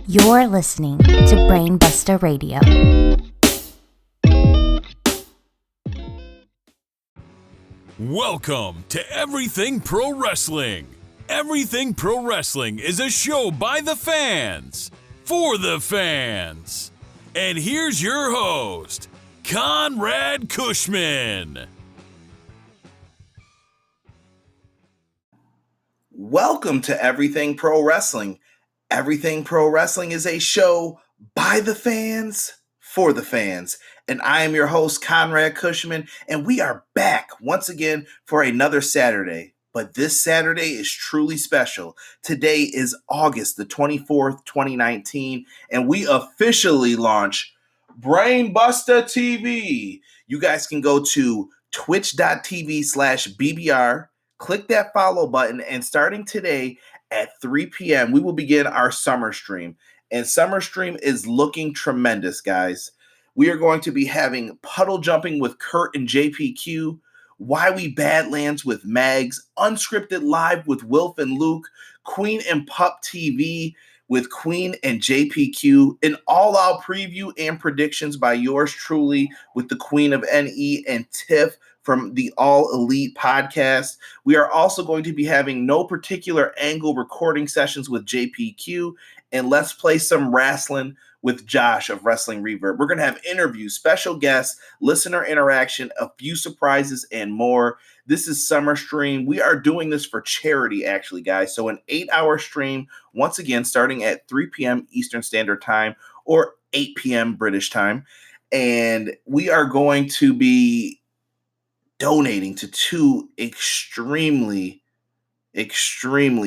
You're listening to Brainbusta Radio. Welcome to Everything Pro Wrestling. Everything Pro Wrestling is a show by the fans, for the fans. And here's your host, Conrad Cushman. Welcome to Everything Pro Wrestling. Everything Pro Wrestling is a show by the fans, for the fans. And I am your host, Conrad Cushman, and we are back once again for another Saturday. But this Saturday is truly special. Today is August the 24th, 2019, and we officially launch Brainbusta TV. You guys can go to Twitch.tv/BBR, click that follow button, and starting today at 3 p.m., we will begin our summer stream. And summer stream is looking tremendous, guys. We are going to be having puddle jumping with Kurt and JPQ, Why We Badlands with Mags, Unscripted Live with Wilf and Luke, Queen and Pup TV with Queen and JPQ, an all-out preview and predictions by yours truly with the Queen of NE and Tiff from the All Elite podcast. We are also going to be having No Particular Angle recording sessions with JPQ, and Let's Play Some Wrestling with Josh of Wrestling Reverb. We're going to have interviews, special guests, listener interaction, a few surprises, and more. This is summer stream. We are doing this for charity, actually, guys. So an 8-hour stream, once again, starting at 3 p.m. Eastern Standard Time or 8 p.m. British time. And we are going to be donating to two extremely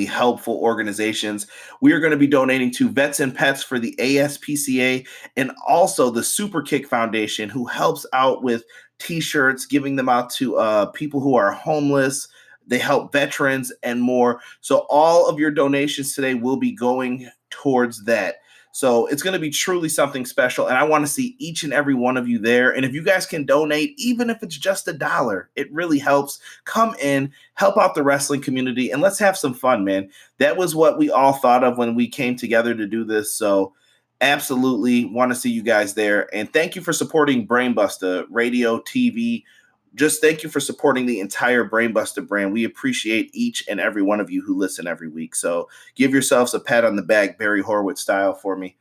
helpful organizations. We are going to be donating to Vets and Pets for the ASPCA and also the Super Kick Foundation, who helps out with t-shirts, giving them out to people who are homeless. They help veterans and more. So all of your donations today will be going towards that. So it's going to be truly something special, and I want to see each and every one of you there. And if you guys can donate, even if it's just $1, it really helps. Come in, help out the wrestling community, and let's have some fun, man. That was what we all thought of when we came together to do this. So absolutely want to see you guys there. And thank you for supporting Brainbusta Radio, TV. Just thank you for supporting the entire Brainbusta brand. We appreciate each and every one of you who listen every week. So give yourselves a pat on the back, Barry Horowitz style, for me.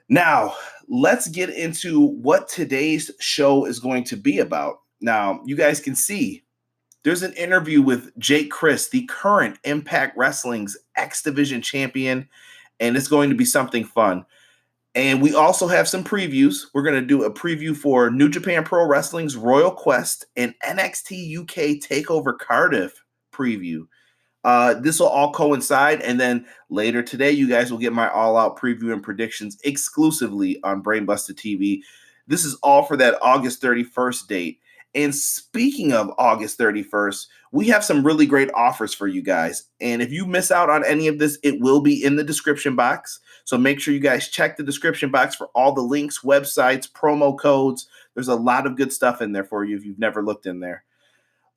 Now, let's get into what today's show is going to be about. Now, you guys can see there's an interview with Crist, the current Impact Wrestling's X Division champion, and it's going to be something fun. And we also have some previews. We're going to do a preview for New Japan Pro Wrestling's Royal Quest and NXT UK Takeover Cardiff preview. This will all coincide. And then later today, you guys will get my all-out preview and predictions exclusively on Brainbusta TV. This is all for that August 31st date. And speaking of August 31st, we have some really great offers for you guys. And if you miss out on any of this, it will be in the description box. So make sure you guys check the description box for all the links, websites, promo codes. There's a lot of good stuff in there for you if you've never looked in there.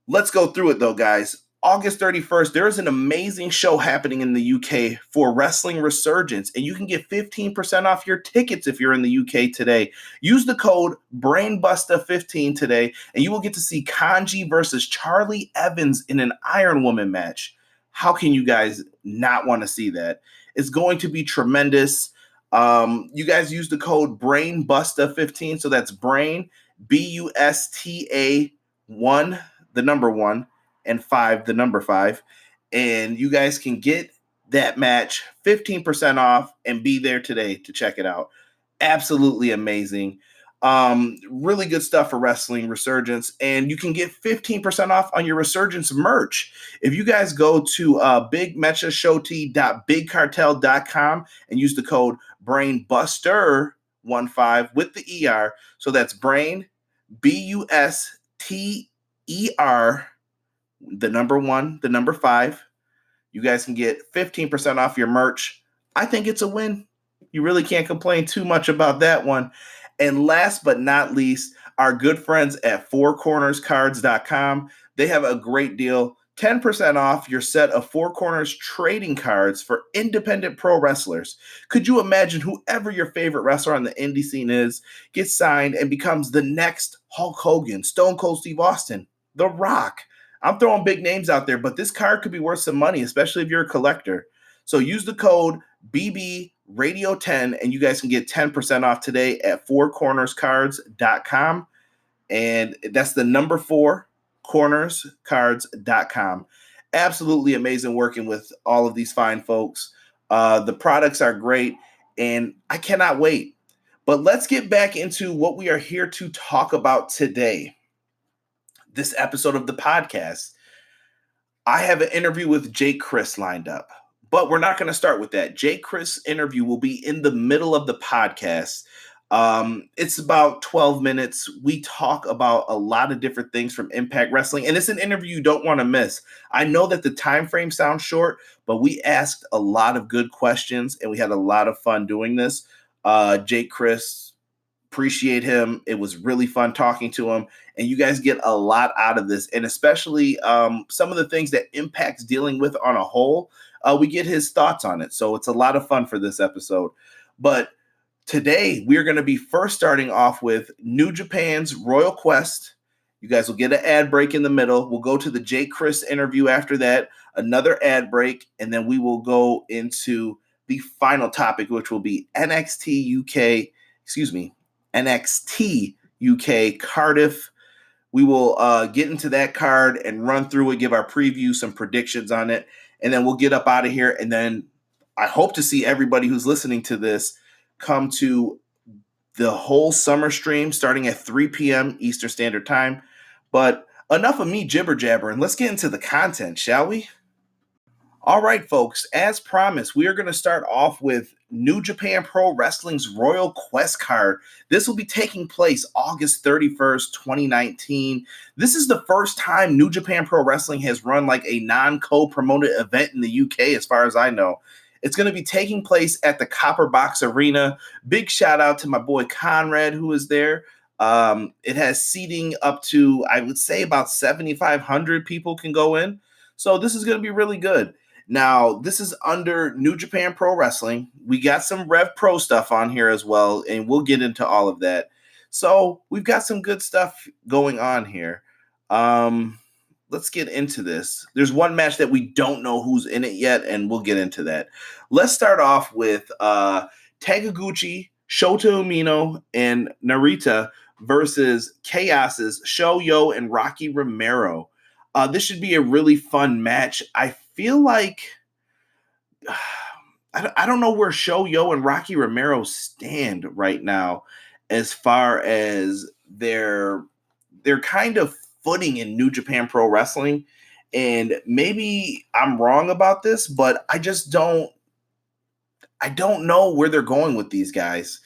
Let's go through it though, guys. August 31st, there is an amazing show happening in the UK for Wrestling Resurgence, and you can get 15% off your tickets if you're in the UK today. Use the code BRAINBUSTA15 today, and you will get to see Kanji versus Charlie Evans in an Iron Woman match. How can you guys not want to see that? It's going to be tremendous. You guys use the code BRAINBUSTA15, so that's Brain, BUSTA 1, the number 1, and 5, the number 5, and you guys can get that match 15% off and be there today to check it out. Absolutely amazing. Really good stuff for Wrestling Resurgence, and you can get 15% off on your Resurgence merch. If you guys go to bigmechashowt.bigcartel.com and use the code BRAINBUSTER15 with the ER, so that's Brain, BUSTER, the number 1, the number 5. You guys can get 15% off your merch. I think it's a win. You really can't complain too much about that one. And last but not least, our good friends at fourcornerscards.com. They have a great deal 10% off your set of Four Corners trading cards for independent pro wrestlers. Could you imagine whoever your favorite wrestler on the indie scene is gets signed and becomes the next Hulk Hogan, Stone Cold Steve Austin, The Rock? I'm throwing big names out there, but this card could be worth some money, especially if you're a collector. So use the code BBRadio10 and you guys can get 10% off today at fourcornerscards.com. And that's the number 4, cornerscards.com. Absolutely amazing working with all of these fine folks. The products are great, and I cannot wait. But let's get back into what we are here to talk about today. This episode of the podcast, I have an interview with Crist lined up, but we're not going to start with that. Crist's interview will be in the middle of the podcast. It's about 12 minutes. We talk about a lot of different things from Impact Wrestling, and it's an interview you don't want to miss. I know that the time frame sounds short, but we asked a lot of good questions, and we had a lot of fun doing this. Crist, appreciate him. It was really fun talking to him, and you guys get a lot out of this, and especially some of the things that Impact's dealing with on a whole. We get his thoughts on it, so it's a lot of fun for this episode. But today, we're going to be first starting off with New Japan's Royal Quest. You guys will get an ad break in the middle. We'll go to the Crist interview after that, another ad break, and then we will go into the final topic, which will be NXT UK Cardiff. We will get into that card and run through it, give our preview, some predictions on it, and then we'll get up out of here. And then I hope to see everybody who's listening to this come to the whole summer stream starting at 3 p.m. Eastern Standard Time. But enough of me jibber jabbering. Let's get into the content, shall we? All right, folks. As promised, we are going to start off with New Japan Pro Wrestling's Royal Quest card. This will be taking place August 31st, 2019. This is the first time New Japan Pro Wrestling has run like a non-co-promoted event in the UK, as far as I know. It's going to be taking place at the Copper Box Arena. Big shout out to my boy Conrad, who is there. It has seating up to, I would say, about 7,500 people can go in. So this is going to be really good. Now, this is under New Japan Pro Wrestling. We got some Rev Pro stuff on here as well, and we'll get into all of that. So we've got some good stuff going on here. Let's get into this. There's one match that we don't know who's in it yet, and we'll get into that. Let's start off with Taguchi, Shota Umino, and Narita versus Chaos's Sho-Yo and Rocky Romero. This should be a really fun match. I feel like I don't know where Sho-Yo and Rocky Romero stand right now as far as their kind of footing in New Japan Pro Wrestling. And maybe I'm wrong about this, but I don't know where they're going with these guys.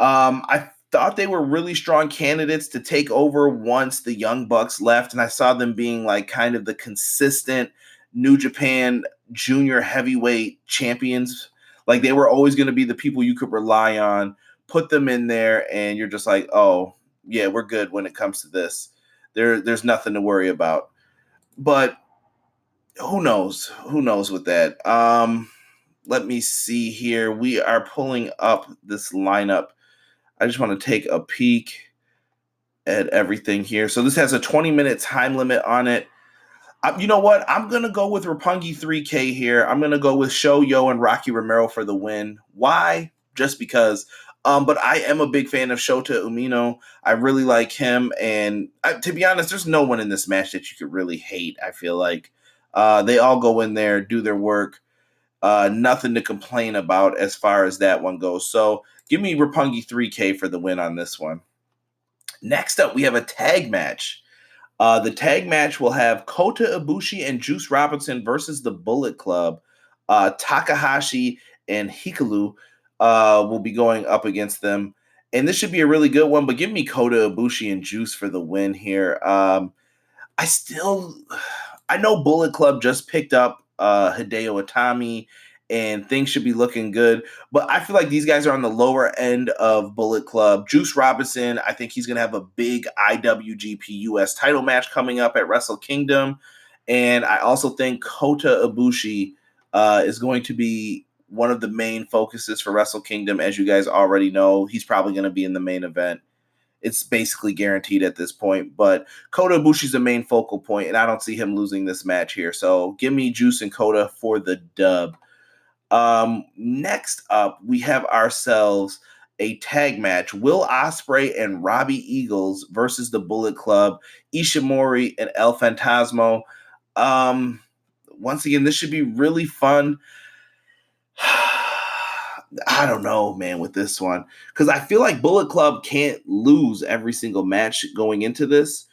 I thought they were really strong candidates to take over once the Young Bucks left, and I saw them being like kind of the consistent New Japan junior heavyweight champions. Like they were always going to be the people you could rely on. Put them in there, and you're just like, oh, yeah, we're good when it comes to this. There's nothing to worry about. But who knows? Who knows with that? Let me see here. We are pulling up this lineup. I just want to take a peek at everything here. So this has a 20-minute time limit on it. You know what? I'm going to go with Roppongi 3K here. I'm going to go with Sho-Yo and Rocky Romero for the win. Why? Just because. But I am a big fan of Shota Umino. I really like him. And to be honest, there's no one in this match that you could really hate, I feel like. They all go in there, do their work. Nothing to complain about as far as that one goes. So give me Roppongi 3K for the win on this one. Next up, we have a tag match. The tag match will have Kota Ibushi and Juice Robinson versus the Bullet Club. Takahashi and Hikaru will be going up against them. And this should be a really good one, but give me Kota Ibushi and Juice for the win here. I know Bullet Club just picked up Hideo Itami, and things should be looking good. But I feel like these guys are on the lower end of Bullet Club. Juice Robinson, I think he's going to have a big IWGP US title match coming up at Wrestle Kingdom. And I also think Kota Ibushi is going to be one of the main focuses for Wrestle Kingdom. As you guys already know, he's probably going to be in the main event. It's basically guaranteed at this point. But Kota Ibushi's the main focal point, and I don't see him losing this match here. So give me Juice and Kota for the dub. Next up, we have ourselves a tag match. Will Ospreay and Robbie Eagles versus the Bullet Club, Ishimori and El Fantasmo. Once again, this should be really fun. I don't know, man, with this one, because I feel like Bullet Club can't lose every single match going into this,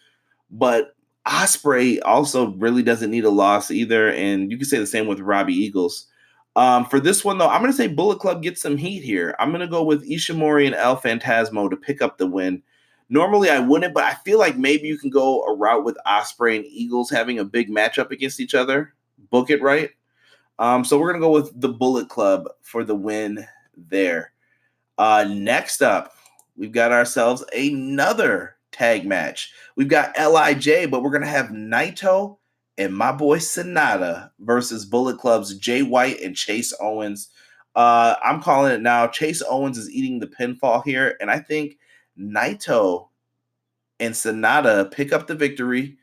but Ospreay also really doesn't need a loss either, and you can say the same with Robbie Eagles. For this one, though, I'm going to say Bullet Club gets some heat here. I'm going to go with Ishimori and El Fantasmo to pick up the win. Normally, I wouldn't, but I feel like maybe you can go a route with Ospreay and Eagles having a big matchup against each other. Book it right. So we're going to go with the Bullet Club for the win there. Next up, we've got ourselves another tag match. We've got LIJ, but we're going to have Naito and my boy Sonata versus Bullet Club's Jay White and Chase Owens. I'm calling it now. Chase Owens is eating the pinfall here, and I think Naito and Sonata pick up the victory.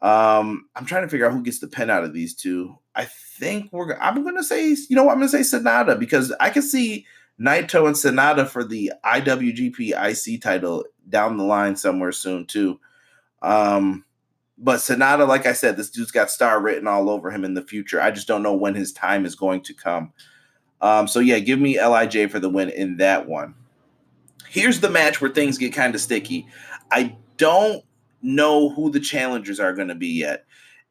I'm trying to figure out who gets the pin out of these two. I think I'm going to say, I'm going to say Sonata, because I can see Naito and Sonata for the IWGP IC title down the line somewhere soon too. But Sonata, like I said, this dude's got star written all over him in the future. I just don't know when his time is going to come. So yeah, give me LIJ for the win in that one. Here's the match where things get kind of sticky. I don't know who the challengers are going to be yet.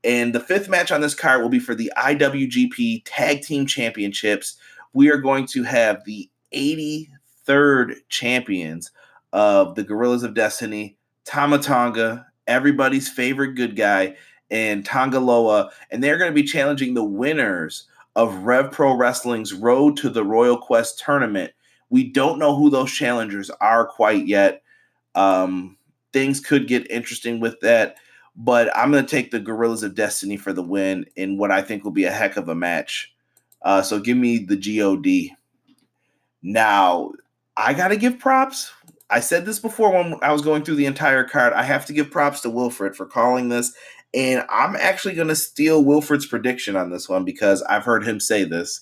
And the fifth match on this card will be for the IWGP Tag Team Championships. We are going to have the 83rd champions of the Gorillas of Destiny, Tama Tonga, everybody's favorite good guy, and Tonga Loa. And they're going to be challenging the winners of Rev Pro Wrestling's Road to the Royal Quest tournament. We don't know who those challengers are quite yet. Things could get interesting with that, but I'm going to take the Gorillas of Destiny for the win in what I think will be a heck of a match. So give me the GOD. Now, I got to give props. I said this before when I was going through the entire card. I have to give props to Wilfred for calling this, and I'm actually going to steal Wilfred's prediction on this one because I've heard him say this.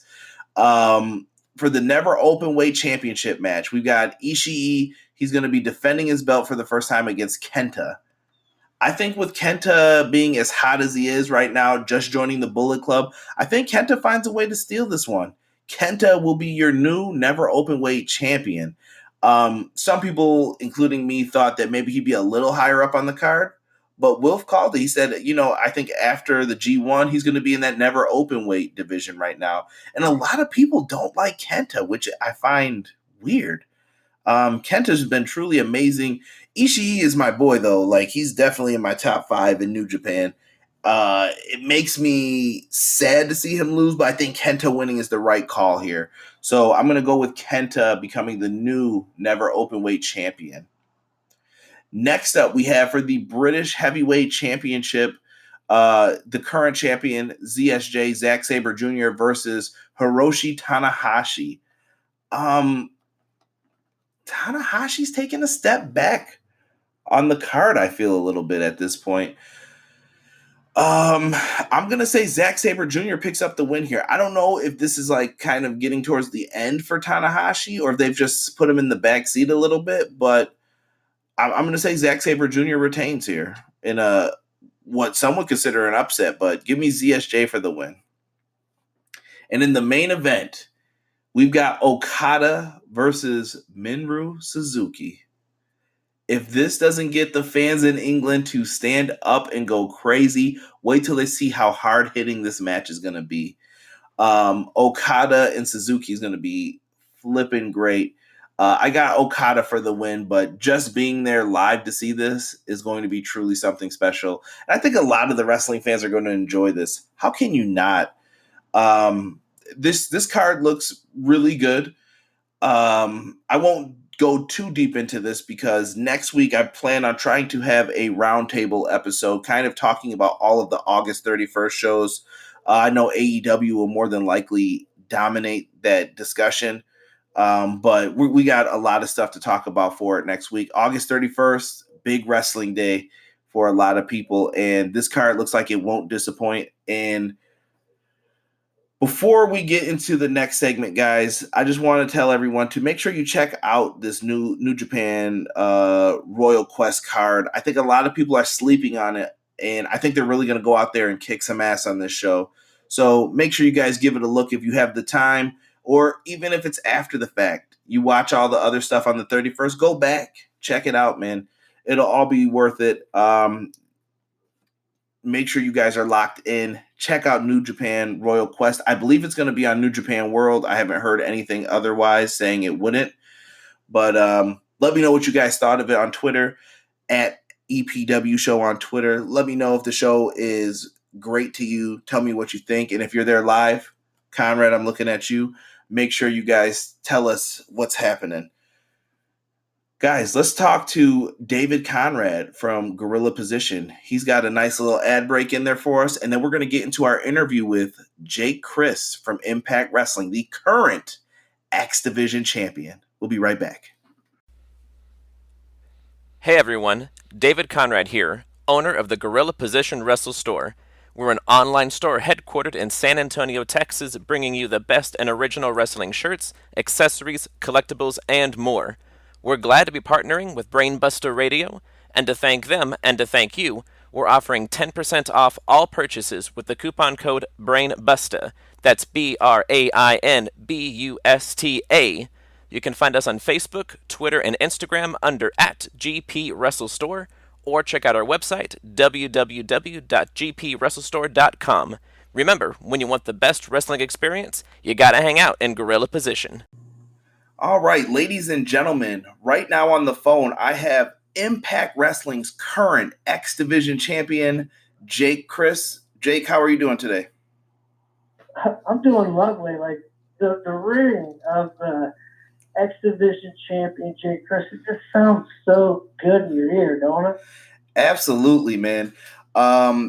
For the Never Open Weight Championship match, we've got Ishii. He's going to be defending his belt for the first time against Kenta. I think with Kenta being as hot as he is right now, just joining the Bullet Club, I think Kenta finds a way to steal this one. Kenta will be your new Never Open Weight champion. Some people, including me, thought that maybe he'd be a little higher up on the card, but Wilf called it. He said, I think after the G1, he's going to be in that Never Open Weight division right now. And a lot of people don't like Kenta, which I find weird. Kenta's been truly amazing. Ishii is my boy, though. Like, he's definitely in my top 5 in New Japan. It makes me sad to see him lose, but I think Kenta winning is the right call here. So I'm going to go with Kenta becoming the new Never Openweight champion. Next up, we have for the British Heavyweight Championship, the current champion, ZSJ, Zack Sabre Jr. versus Hiroshi Tanahashi. Tanahashi's taking a step back on the card, I feel a little bit at this point. I'm going to say Zack Sabre Jr. picks up the win here. I don't know if this is like kind of getting towards the end for Tanahashi or if they've just put him in the back seat a little bit, but I'm going to say Zack Sabre Jr. retains here in what some would consider an upset, but give me ZSJ for the win. And in the main event, we've got Okada versus Minoru Suzuki. If this doesn't get the fans in England to stand up and go crazy, wait till they see how hard-hitting this match is going to be. Okada and Suzuki is going to be flipping great. I got Okada for the win, but just being there live to see this is going to be truly something special. And I think a lot of the wrestling fans are going to enjoy this. How can you not? This card looks really good. I won't go too deep into this because next week I plan on trying to have a roundtable episode kind of talking about all of the August 31st shows. I know AEW will more than likely dominate that discussion, but we got a lot of stuff to talk about for it next week. August 31st, big wrestling day for a lot of people, and this card looks like it won't disappoint. And before we get into the next segment, guys, I just want to tell everyone to make sure you check out this New Japan Royal Quest card. I think a lot of people are sleeping on it, and I think they're really going to go out there and kick some ass on this show. So make sure you guys give it a look if you have the time, or even if it's after the fact. You watch all the other stuff on the 31st, go back, check it out, man. It'll all be worth it. Make sure you guys are locked in. Check out New Japan Royal Quest. I believe it's going to be on New Japan World. I haven't heard anything otherwise saying it wouldn't. But let me know what you guys thought of it on Twitter, at epwshow on Twitter. Let me know if the show is great to you. Tell me what you think. And if you're there live, Conrad, I'm looking at you. Make sure you guys tell us what's happening. Guys, let's talk to David Conrad from Gorilla Position. He's got a nice little ad break in there for us, and then we're going to get into our interview with Jake Crist from Impact Wrestling, the current X Division champion. We'll be right back. Hey everyone, David Conrad here, owner of the Gorilla Position Wrestle Store. We're an online store headquartered in San Antonio, Texas, bringing you the best and original wrestling shirts, accessories, collectibles, and more. We're glad to be partnering with Brainbusta Radio, and to thank them and to thank you, we're offering 10% off all purchases with the coupon code BRAINBUSTA. That's BRAINBUSTA. You can find us on Facebook, Twitter, and Instagram under @GPWrestleStore, or check out our website, www.gpwrestlestore.com. Remember, when you want the best wrestling experience, you gotta hang out in Gorilla Position. All right, ladies and gentlemen, right now on the phone, I have Impact Wrestling's current X Division champion, Jake Crist. Jake, how are you doing today? I'm doing lovely. Like the ring of the X Division champion, Jake Crist, it just sounds so good in your ear, don't it? Absolutely, man.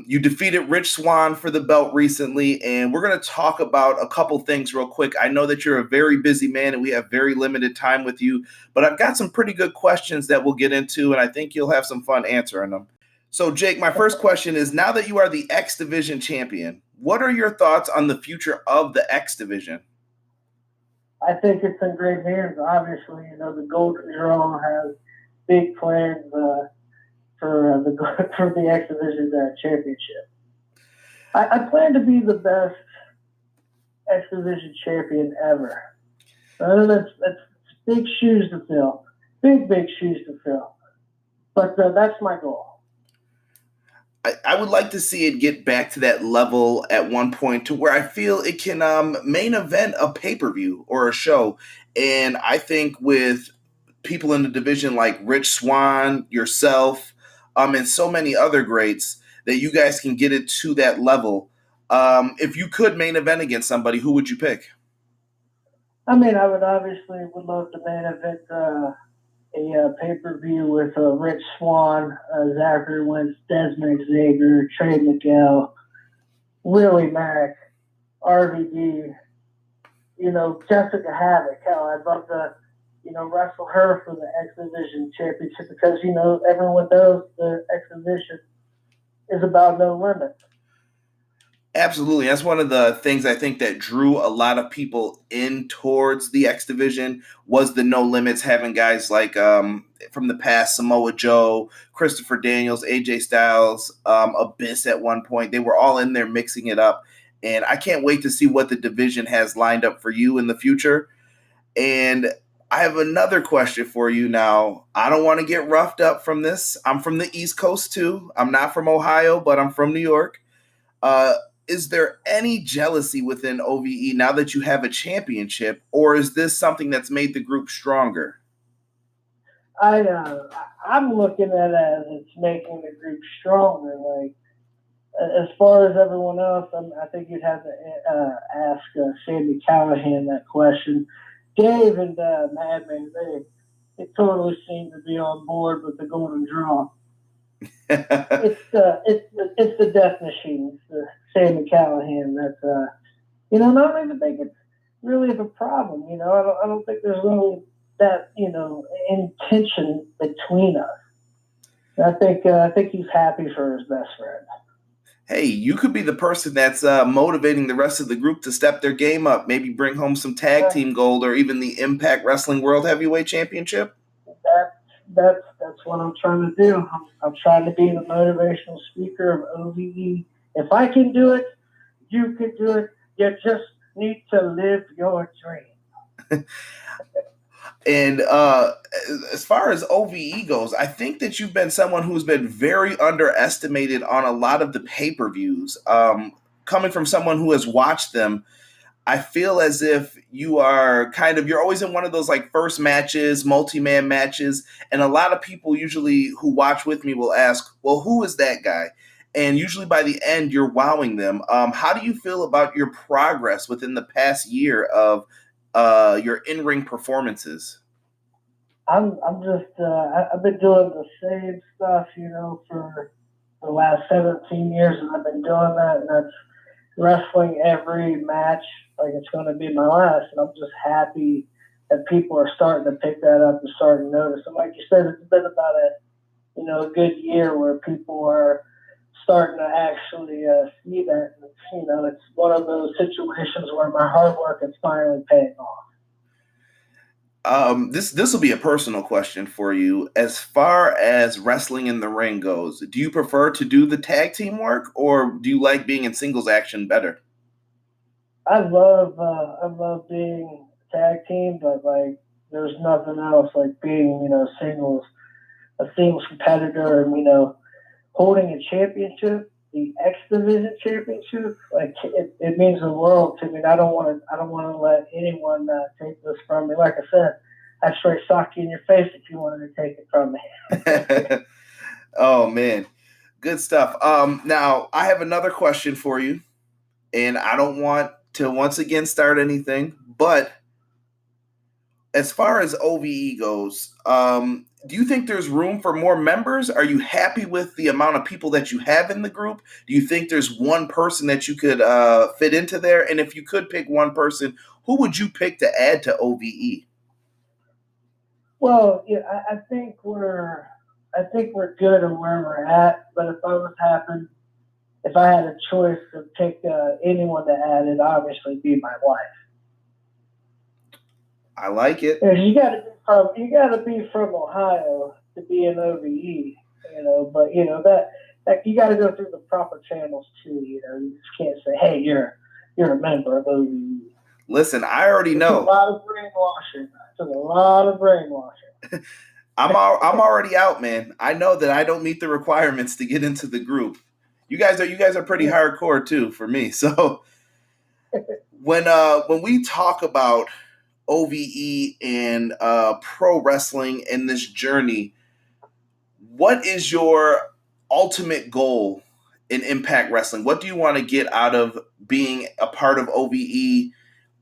You defeated Rich Swann for the belt recently, and we're going to talk about a couple things real quick. I know that you're a very busy man and we have very limited time with you, but I've got some pretty good questions that we'll get into, and I think you'll have some fun answering them. So, Jake, my first question is, now that you are the X Division champion, what are your thoughts on the future of the X Division? I think it's in great hands. Obviously, the Golden Girl has big plans for the X Division championship. I plan to be the best X Division champion ever. That's big shoes to fill. Big shoes to fill. But that's my goal. I would like to see it get back to that level at one point to where I feel it can main event a pay-per-view or a show. And I think with people in the division like Rich Swann, yourself, and so many other greats, that you guys can get it to that level. If you could main event against somebody, who would you pick? I mean, I would love to main event a pay-per-view with Rich Swann, Zachary Wentz, Desmond Xavier, Trey Miguel, Willie Mack, RVD, Jessica Havoc. Hell, I'd love to, wrestle her for the X Division championship because, everyone knows the X Division is about no limits. Absolutely. That's one of the things I think that drew a lot of people in towards the X Division was the no limits, having guys like from the past, Samoa Joe, Christopher Daniels, AJ Styles, Abyss at one point. They were all in there mixing it up. And I can't wait to see what the division has lined up for you in the future. And I have another question for you now. I don't want to get roughed up from this. I'm from the East Coast too. I'm not from Ohio, but I'm from New York. Is there any jealousy within OVE now that you have a championship, or is this something that's made the group stronger? I'm looking at it as it's making the group stronger. Like, as far as everyone else, I think you'd have to ask Sammy Callahan that question. Dave and Madman, they totally seem to be on board with the Golden Draw. It's the death machine. It's the Sammy Callahan. That's I don't even think it's really of a problem. I don't think there's really that intention between us. I think he's happy for his best friend. Hey, you could be the person that's motivating the rest of the group to step their game up, maybe bring home some tag team gold or even the Impact Wrestling World Heavyweight Championship. That's what I'm trying to do. I'm trying to be the motivational speaker of OVE. If I can do it, you can do it. You just need to live your dream. And as far as OVE goes, I think that you've been someone who's been very underestimated on a lot of the pay-per-views. Coming from someone who has watched them, I feel as if you are you're always in one of those like first matches, multi-man matches. And a lot of people usually who watch with me will ask, well, who is that guy? And usually by the end, you're wowing them. How do you feel about your progress within the past year of your in-ring performances? I'm just I've been doing the same stuff, for the last 17 years, and I've been doing that, and that's wrestling every match like it's going to be my last. And I'm just happy that people are starting to pick that up and starting to notice. And like you said, it's been about a good year where people are starting to actually see that. And, it's one of those situations where my hard work is finally paying off. This will be a personal question for you. As far as wrestling in the ring goes, do you prefer to do the tag team work, or do you like being in singles action better? I love being tag team, but like there's nothing else like being a singles competitor, and holding a championship, the X Division championship. Like it means the world to me. And I don't want to let anyone take this from me. Like I said, I'd straight sock you in your face if you wanted to take it from me. Oh man, good stuff. Now I have another question for you, and I don't want to once again start anything, but as far as OVE goes, do you think there's room for more members? Are you happy with the amount of people that you have in the group? Do you think there's one person that you could fit into there? And if you could pick one person, who would you pick to add to OVE? Well, yeah, I think we're good at where we're at. But if I had a choice to pick anyone to add, it'd obviously be my wife. I like it. You got to be from Ohio to be in OVE, But that you got to go through the proper channels too. You just can't say, "Hey, you're a member of OVE." Listen, I already know. It's a lot of brainwashing. It's a lot of brainwashing. I'm already out, man. I know that I don't meet the requirements to get into the group. You guys are pretty hardcore too for me. So when we talk about OVE and pro wrestling and this journey, what is your ultimate goal in Impact Wrestling? What do you want to get out of being a part of OVE,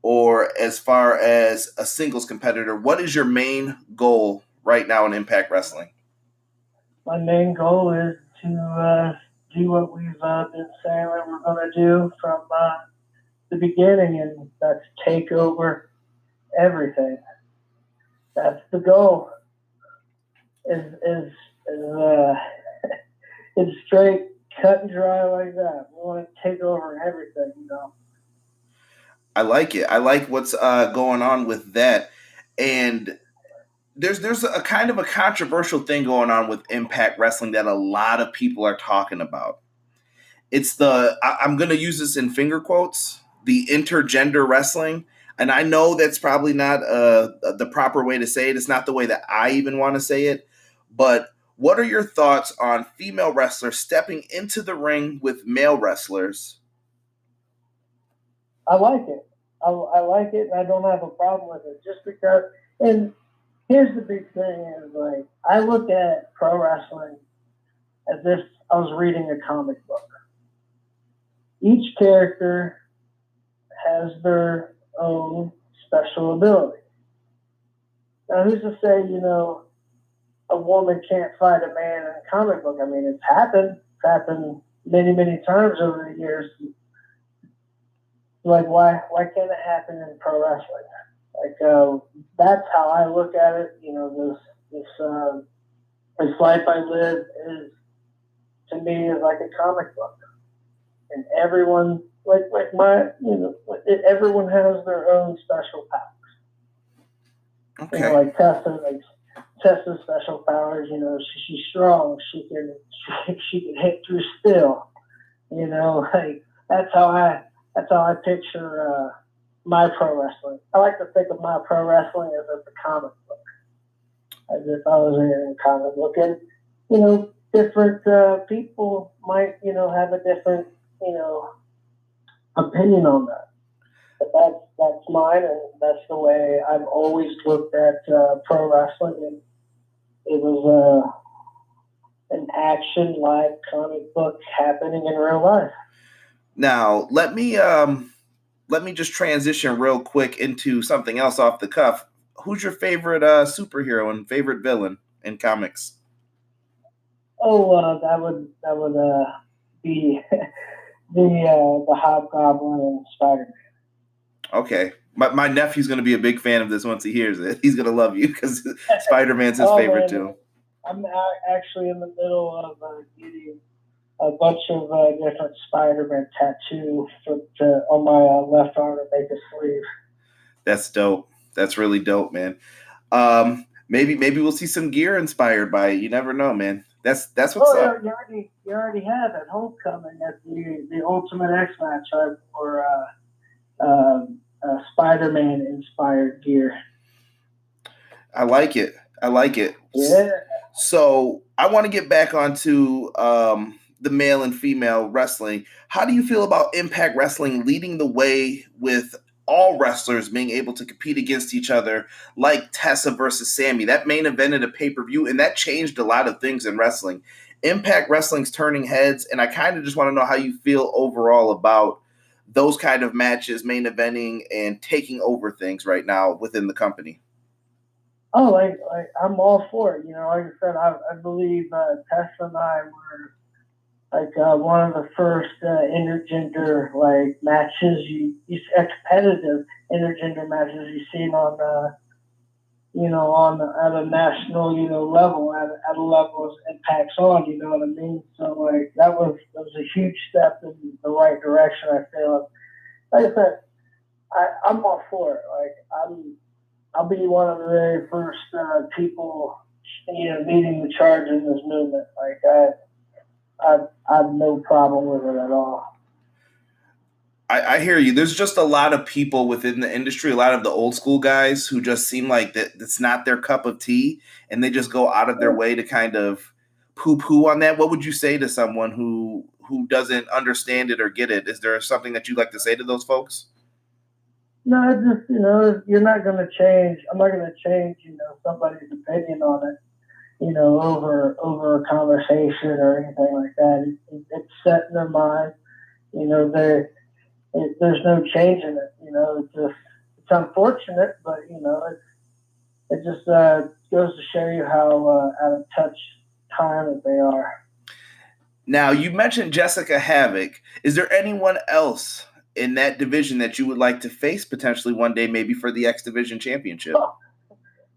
or as far as a singles competitor? What is your main goal right now in Impact Wrestling? My main goal is to do what we've been saying that we're going to do from the beginning, and that's take over everything. That's the goal. Is it's straight cut and dry like that. We want to take over everything, I like it. I like what's going on with that. And there's a kind of a controversial thing going on with Impact Wrestling that a lot of people are talking about. It's I'm going to use this in finger quotes, the intergender wrestling. And I know that's probably not the proper way to say it. It's not the way that I even want to say it. But what are your thoughts on female wrestlers stepping into the ring with male wrestlers? I like it. I like it, and I don't have a problem with it. Just because, and here's the big thing is, like, I look at pro wrestling as if I was reading a comic book. Each character has their own special ability. Now, who's to say, a woman can't fight a man in a comic book? I mean, it's happened. It's happened many, many times over the years. Like, why can't it happen in pro wrestling? Like, that's how I look at it. This life I live is, to me, is like a comic book, and everyone, everyone has their own special powers. Okay. Like Tessa's special powers. She's strong. She can hit through steel. Like that's how I picture my pro wrestling. I like to think of my pro wrestling as a comic book, as if I was in a comic book, and different people might have a different opinion on that. But that's mine, and that's the way I've always looked at pro wrestling. And it was an action live comic book happening in real life. Now, let me just transition real quick into something else off the cuff. Who's your favorite superhero and favorite villain in comics? Oh, that would be the Hobgoblin and Spider-Man. Okay. My nephew's going to be a big fan of this once he hears it. He's going to love you because Spider-Man's his favorite too. I'm actually in the middle of getting a bunch of different Spider-Man tattoos on my left arm to make a sleeve. That's dope. That's really dope, man. Maybe we'll see some gear inspired by it. You never know, man. That's what's up. You already have at Homecoming at the Ultimate X match. I wore Spider-Man inspired gear. I like it. Yeah. So I want to get back onto the male and female wrestling. How do you feel about Impact Wrestling leading the way with all wrestlers being able to compete against each other, like Tessa versus Sammy? That main evented a pay-per-view, and that changed a lot of things in wrestling. Impact Wrestling's turning heads, and I kind of just want to know how you feel overall about those kind of matches, main eventing, and taking over things right now within the company. Oh, like I'm all for it. Like I said, I believe Tessa and I were one of the first intergender matches competitive intergender matches you've seen on at a national level at a level as Impact's on. You know what I mean? So that was a huge step in the right direction. I feel. Like I said, I'm all for it. I'll be one of the very first people leading the charge in this movement. I have no problem with it at all. I hear you. There's just a lot of people within the industry, a lot of the old school guys who just seem like that's not their cup of tea, and they just go out of their way to kind of poo-poo on that. What would you say to someone who doesn't understand it or get it? Is there something that you'd like to say to those folks? No, just you're not going to change. I'm not going to change somebody's opinion on it. Over a conversation or anything like that. It's set in their mind. There's no change in it. It's unfortunate, but it just goes to show you how out of touch time that they are. Now, you mentioned Jessica Havoc. Is there anyone else in that division that you would like to face potentially one day, maybe for the X Division Championship?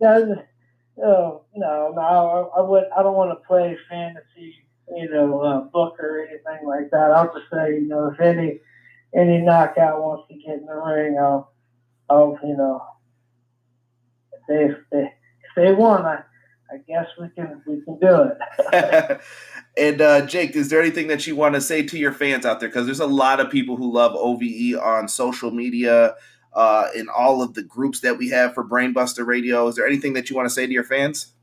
No, I would. I don't want to play fantasy, book or anything like that. I'll just say, if any knockout wants to get in the ring, I'll if they won, I guess we can do it. And Jake, is there anything that you want to say to your fans out there? Because there's a lot of people who love OVE on social media, in all of the groups that we have for Brainbusta Radio. Is there anything that you want to say to your fans?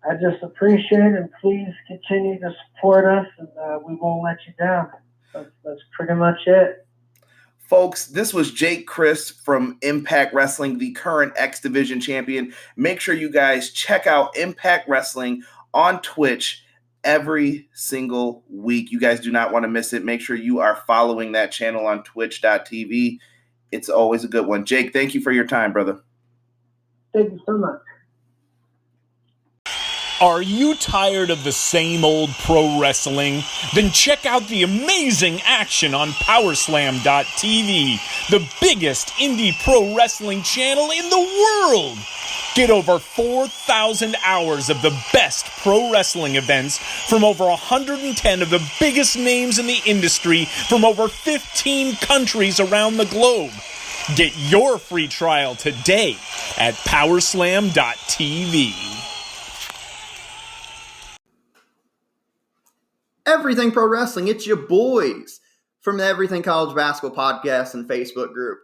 I just appreciate it, and please continue to support us, and we won't let you down. That's pretty much it. Folks, this was Jake Crist from Impact Wrestling, the current X Division champion. Make sure you guys check out Impact Wrestling on Twitch every single week. You guys do not want to miss it. Make sure you are following that channel on Twitch.TV. It's always a good one. Jake, thank you for your time, brother. Thank you so much. Are you tired of the same old pro wrestling? Then check out the amazing action on powerslam.tv, the biggest indie pro wrestling channel in the world. Get over 4,000 hours of the best pro wrestling events from over 110 of the biggest names in the industry from over 15 countries around the globe. Get your free trial today at powerslam.tv. Everything Pro Wrestling, it's your boys from the Everything College Basketball Podcast and Facebook group.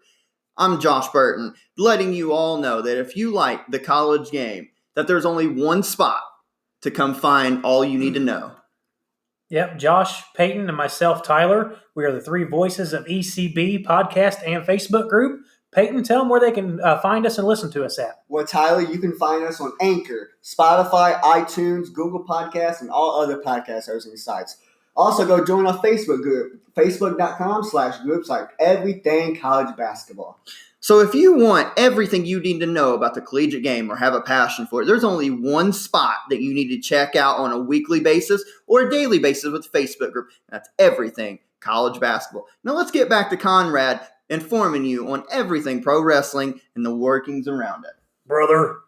I'm Josh Burton, letting you all know that if you like the college game, that there's only one spot to come find all you need to know. Yep, Josh, Peyton, and myself, Tyler. We are the three voices of ECB podcast and Facebook group. Peyton, tell them where they can find us and listen to us at. Well, Tyler, you can find us on Anchor, Spotify, iTunes, Google Podcasts, and all other podcast hosting sites. Also, go join our Facebook group, facebook.com/groups like Everything College Basketball. So if you want everything you need to know about the collegiate game or have a passion for it, there's only one spot that you need to check out on a weekly basis or a daily basis with the Facebook group. That's Everything College Basketball. Now let's get back to Conrad informing you on everything pro wrestling and the workings around it. Brother.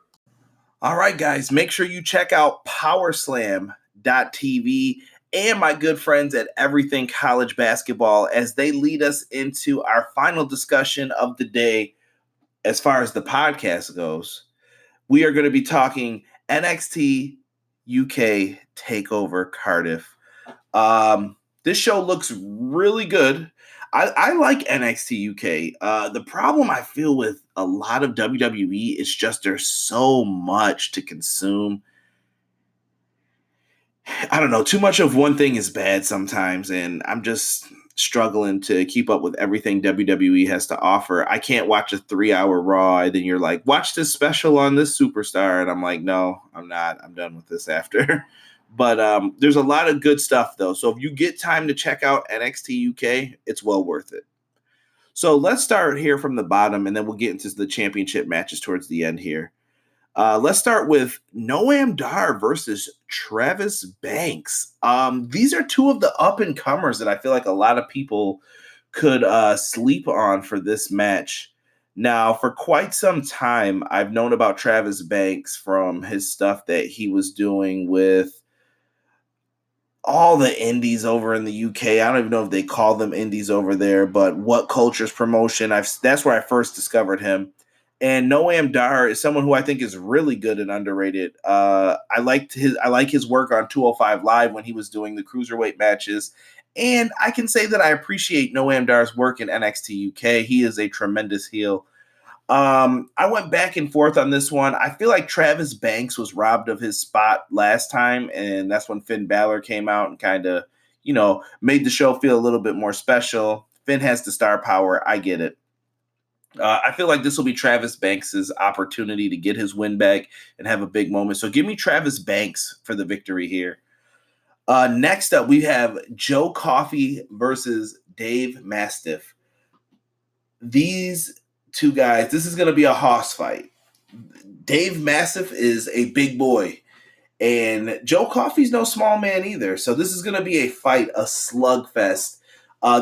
All right, guys, make sure you check out powerslam.tv and my good friends at Everything College Basketball as they lead us into our final discussion of the day as far as the podcast goes. We are going to be talking NXT UK Takeover Cardiff. This show looks really good. I like NXT UK. The problem I feel with a lot of WWE is just there's so much to consume. I don't know, too much of one thing is bad sometimes, and I'm just struggling to keep up with everything WWE has to offer. I can't watch a 3-hour Raw, and then you're like, watch this special on this superstar, and I'm like, no, I'm not. I'm done with this after. But there's a lot of good stuff, though. So if you get time to check out NXT UK, it's well worth it. So let's start here from the bottom, and then we'll get into the championship matches towards the end here. Let's start with Noam Dar versus Travis Banks. These are two of the up-and-comers that I feel like a lot of people could sleep on for this match. Now, for quite some time, I've known about Travis Banks from his stuff that he was doing with all the indies over in the UK. I don't even know if they call them indies over there, but What Culture's promotion. That's where I first discovered him. And Noam Dar is someone who I think is really good and underrated. I like his work on 205 Live when he was doing the cruiserweight matches. And I can say that I appreciate Noam Dar's work in NXT UK. He is a tremendous heel. I went back and forth on this one. I feel like Travis Banks was robbed of his spot last time, and that's when Finn Balor came out and kind of, made the show feel a little bit more special. Finn has the star power. I get it. I feel like this will be Travis Banks' opportunity to get his win back and have a big moment. So give me Travis Banks for the victory here. Next up, we have Joe Coffey versus Dave Mastiff. These two guys, this is going to be a hoss fight. Dave Mastiff is a big boy, and Joe Coffey's no small man either. So this is going to be a fight, a slugfest.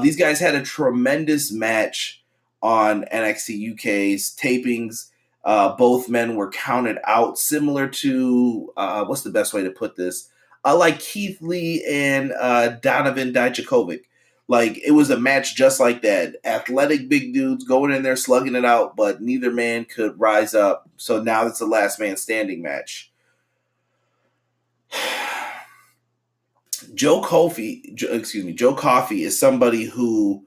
These guys had a tremendous match on NXT UK's tapings. Both men were counted out, similar to, what's the best way to put this? Like Keith Lee and Donovan Dijakovic. Like, it was a match just like that. Athletic big dudes going in there, slugging it out, but neither man could rise up. So now it's a last man standing match. Joe Coffey is somebody who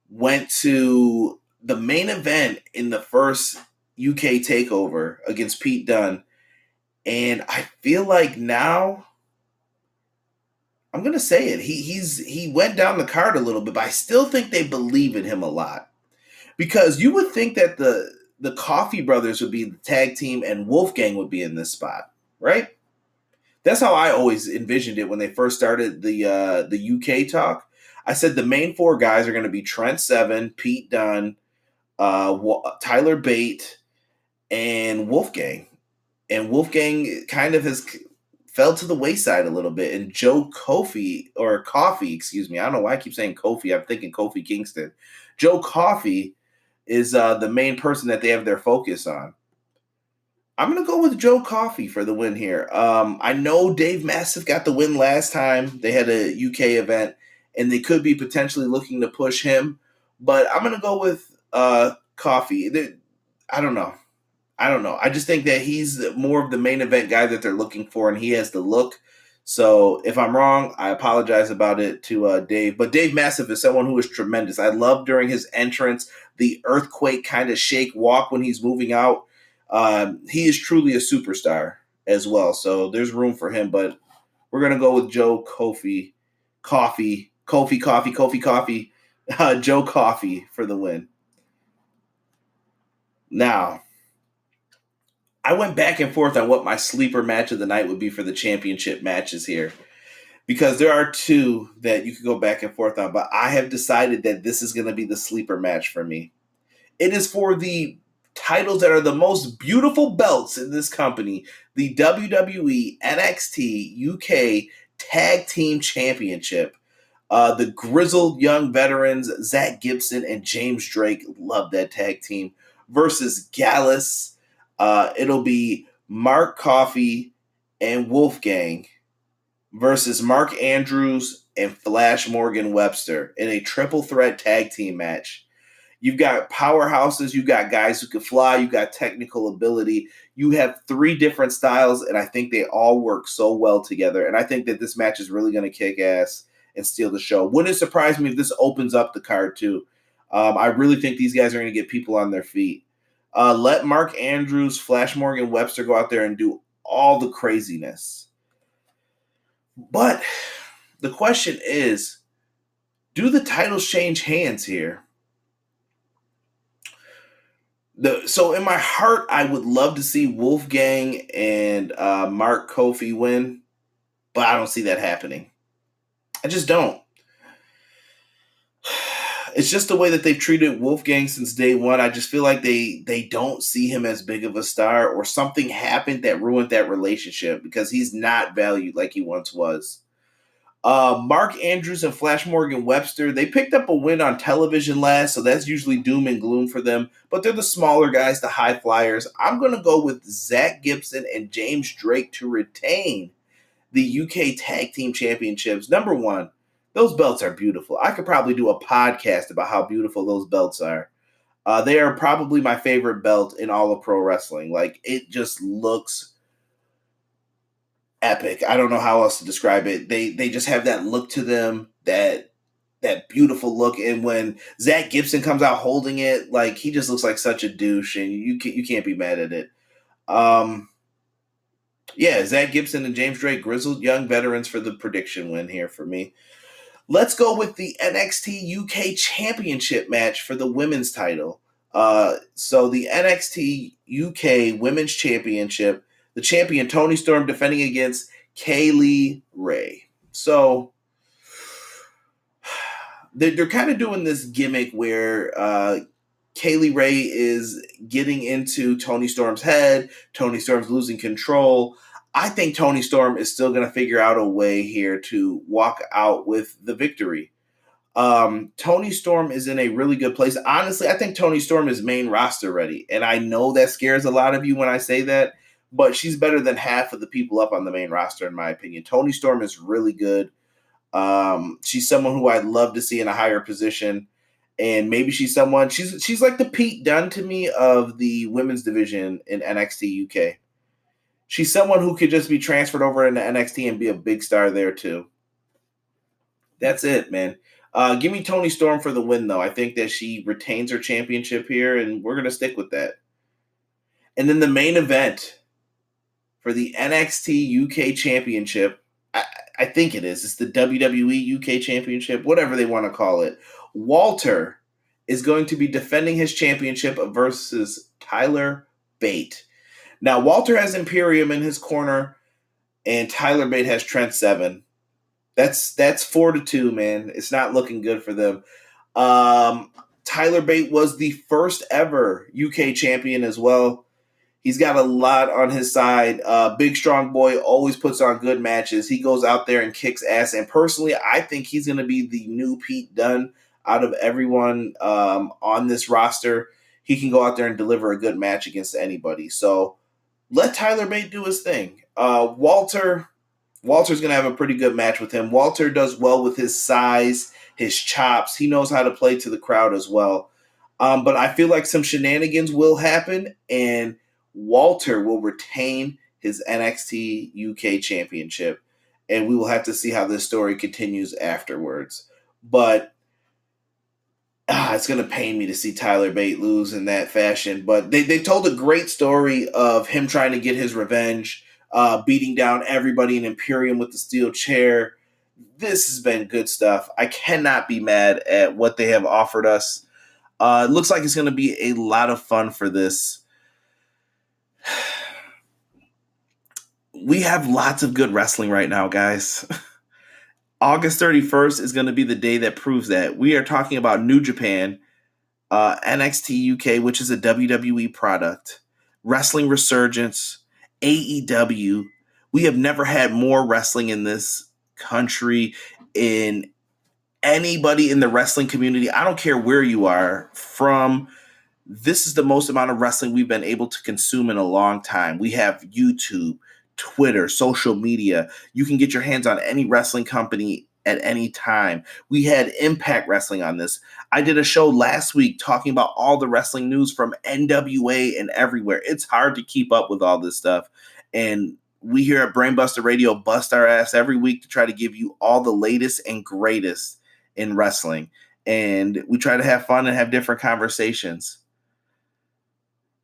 went to the main event in the first UK takeover against Pete Dunne. And I feel like now, I'm going to say it, he went down the card a little bit, but I still think they believe in him a lot. Because you would think that the Coffey brothers would be the tag team and Wolfgang would be in this spot, right? That's how I always envisioned it when they first started the UK talk. I said the main four guys are going to be Trent Seven, Pete Dunne, Tyler Bate, and Wolfgang. And Wolfgang kind of has fell to the wayside a little bit. And Joe Coffey, excuse me. I don't know why I keep saying Kofi. I'm thinking Kofi Kingston. Joe Coffey is the main person that they have their focus on. I'm going to go with Joe Coffey for the win here. I know Dave Mastiff got the win last time. They had a UK event, and they could be potentially looking to push him. But I'm going to go with Coffey. I don't know. I just think that he's more of the main event guy that they're looking for, and he has the look. So if I'm wrong, I apologize about it to Dave. But Dave Mastiff is someone who is tremendous. I love during his entrance, the earthquake kind of shake walk when he's moving out. He is truly a superstar as well. So there's room for him. But we're going to go with Joe Coffey. Joe Coffey for the win. Now, I went back and forth on what my sleeper match of the night would be for the championship matches here, because there are two that you could go back and forth on, but I have decided that this is going to be the sleeper match for me. It is for the titles that are the most beautiful belts in this company, the WWE NXT UK Tag Team Championship. The grizzled young veterans, Zach Gibson and James Drake, love that tag team, versus Gallus. It'll be Mark Coffey and Wolfgang versus Mark Andrews and Flash Morgan Webster in a triple threat tag team match. You've got powerhouses, you've got guys who can fly, you've got technical ability. You have three different styles, and I think they all work so well together. And I think that this match is really going to kick ass and steal the show. Wouldn't it surprise me if this opens up the card too? I really think these guys are going to get people on their feet. Let Mark Andrews, Flash Morgan Webster go out there and do all the craziness. But the question is, do the titles change hands here? So in my heart, I would love to see Wolfgang and Mark Coffey win, but I don't see that happening. I just don't. It's just the way that they've treated Wolfgang since day one. I just feel like they don't see him as big of a star, or something happened that ruined that relationship, because he's not valued like he once was. Mark Andrews and Flash Morgan Webster, they picked up a win on television last, so that's usually doom and gloom for them. But they're the smaller guys, the high flyers. I'm going to go with Zach Gibson and James Drake to retain the UK Tag Team Championships. Number one, those belts are beautiful. I could probably do a podcast about how beautiful those belts are. They are probably my favorite belt in all of pro wrestling. Like, it just looks epic. I don't know how else to describe it. They just have that look to them, that beautiful look. And when Zach Gibson comes out holding it, like, he just looks like such a douche, and you can't be mad at it. Yeah, Zach Gibson and James Drake, grizzled young veterans for the prediction win here for me. Let's go with the NXT UK Championship match for the women's title. So the NXT UK Women's Championship, the champion Toni Storm defending against Kaylee Ray. So they're kind of doing this gimmick where Kaylee Ray is getting into Toni Storm's head. Toni Storm's losing control. I think Toni Storm is still going to figure out a way here to walk out with the victory. Toni Storm is in a really good place. Honestly, I think Toni Storm is main roster ready. And I know that scares a lot of you when I say that, but she's better than half of the people up on the main roster, in my opinion. Toni Storm is really good. She's someone who I'd love to see in a higher position. And maybe she's someone, she's like the Pete Dunne to me of the women's division in NXT UK. She's someone who could just be transferred over into NXT and be a big star there too. That's it, man. Give me Toni Storm for the win, though. I think that she retains her championship here, and we're going to stick with that. And then the main event for the NXT UK Championship, I think it is. It's the WWE UK Championship, whatever they want to call it. Walter is going to be defending his championship versus Tyler Bate. Now, Walter has Imperium in his corner, and Tyler Bate has Trent Seven. That's 4-2, man. It's not looking good for them. Tyler Bate was the first ever UK champion as well. He's got a lot on his side. Big Strong Boy always puts on good matches. He goes out there and kicks ass. And personally, I think he's going to be the new Pete Dunne out of everyone on this roster. He can go out there and deliver a good match against anybody. So let Tyler Bate do his thing. Walter's going to have a pretty good match with him. Walter does well with his size, his chops. He knows how to play to the crowd as well. But I feel like some shenanigans will happen, and Walter will retain his NXT UK championship, and we will have to see how this story continues afterwards. But it's going to pain me to see Tyler Bate lose in that fashion. But they told a great story of him trying to get his revenge, beating down everybody in Imperium with the steel chair. This has been good stuff. I cannot be mad at what they have offered us. It looks like it's going to be a lot of fun for this. We have lots of good wrestling right now, guys. August 31st is going to be the day that proves that. We are talking about New Japan, NXT UK, which is a WWE product, Wrestling Resurgence, AEW. We have never had more wrestling in this country, in anybody in the wrestling community. I don't care where you are from. This is the most amount of wrestling we've been able to consume in a long time. We have YouTube, Twitter, social media. You can get your hands on any wrestling company at any time. We had Impact Wrestling on this. I did a show last week talking about all the wrestling news from NWA and everywhere. It's hard to keep up with all this stuff. And we here at Brainbusta Radio bust our ass every week to try to give you all the latest and greatest in wrestling. And we try to have fun and have different conversations.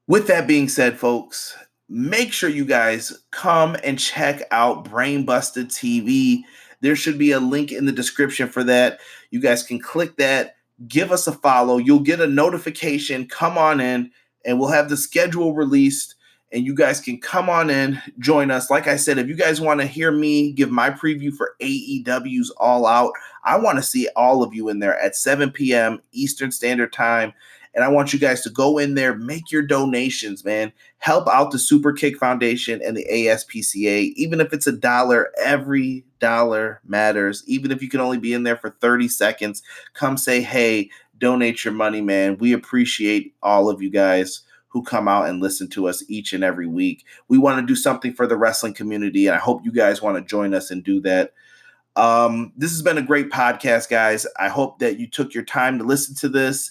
With that being said, folks, make sure you guys come and check out Brainbusta TV. There should be a link in the description for that. You guys can click that, give us a follow. You'll get a notification. Come on in, and we'll have the schedule released, and you guys can come on in, join us. Like I said, if you guys want to hear me give my preview for AEW's All Out, I want to see all of you in there at 7 p.m. Eastern Standard Time. And I want you guys to go in there, make your donations, man. Help out the Super Kick Foundation and the ASPCA. Even if it's $1, every dollar matters. Even if you can only be in there for 30 seconds, come say, hey, donate your money, man. We appreciate all of you guys who come out and listen to us each and every week. We want to do something for the wrestling community, and I hope you guys want to join us and do that. This has been a great podcast, guys. I hope that you took your time to listen to this.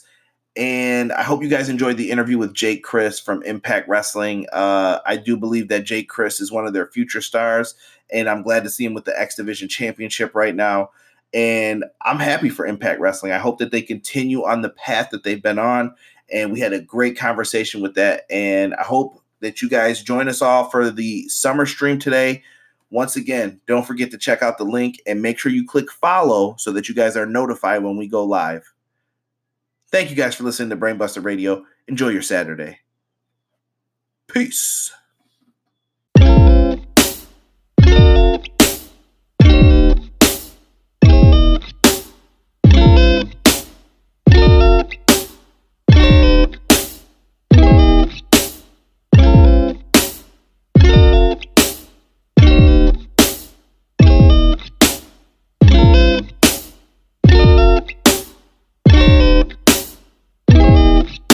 And I hope you guys enjoyed the interview with Jake Crist from Impact Wrestling. I do believe that Jake Crist is one of their future stars, and I'm glad to see him with the X Division Championship right now. And I'm happy for Impact Wrestling. I hope that they continue on the path that they've been on, and we had a great conversation with that. And I hope that you guys join us all for the summer stream today. Once again, don't forget to check out the link and make sure you click follow so that you guys are notified when we go live. Thank you guys for listening to Brainbusta Radio. Enjoy your Saturday. Peace.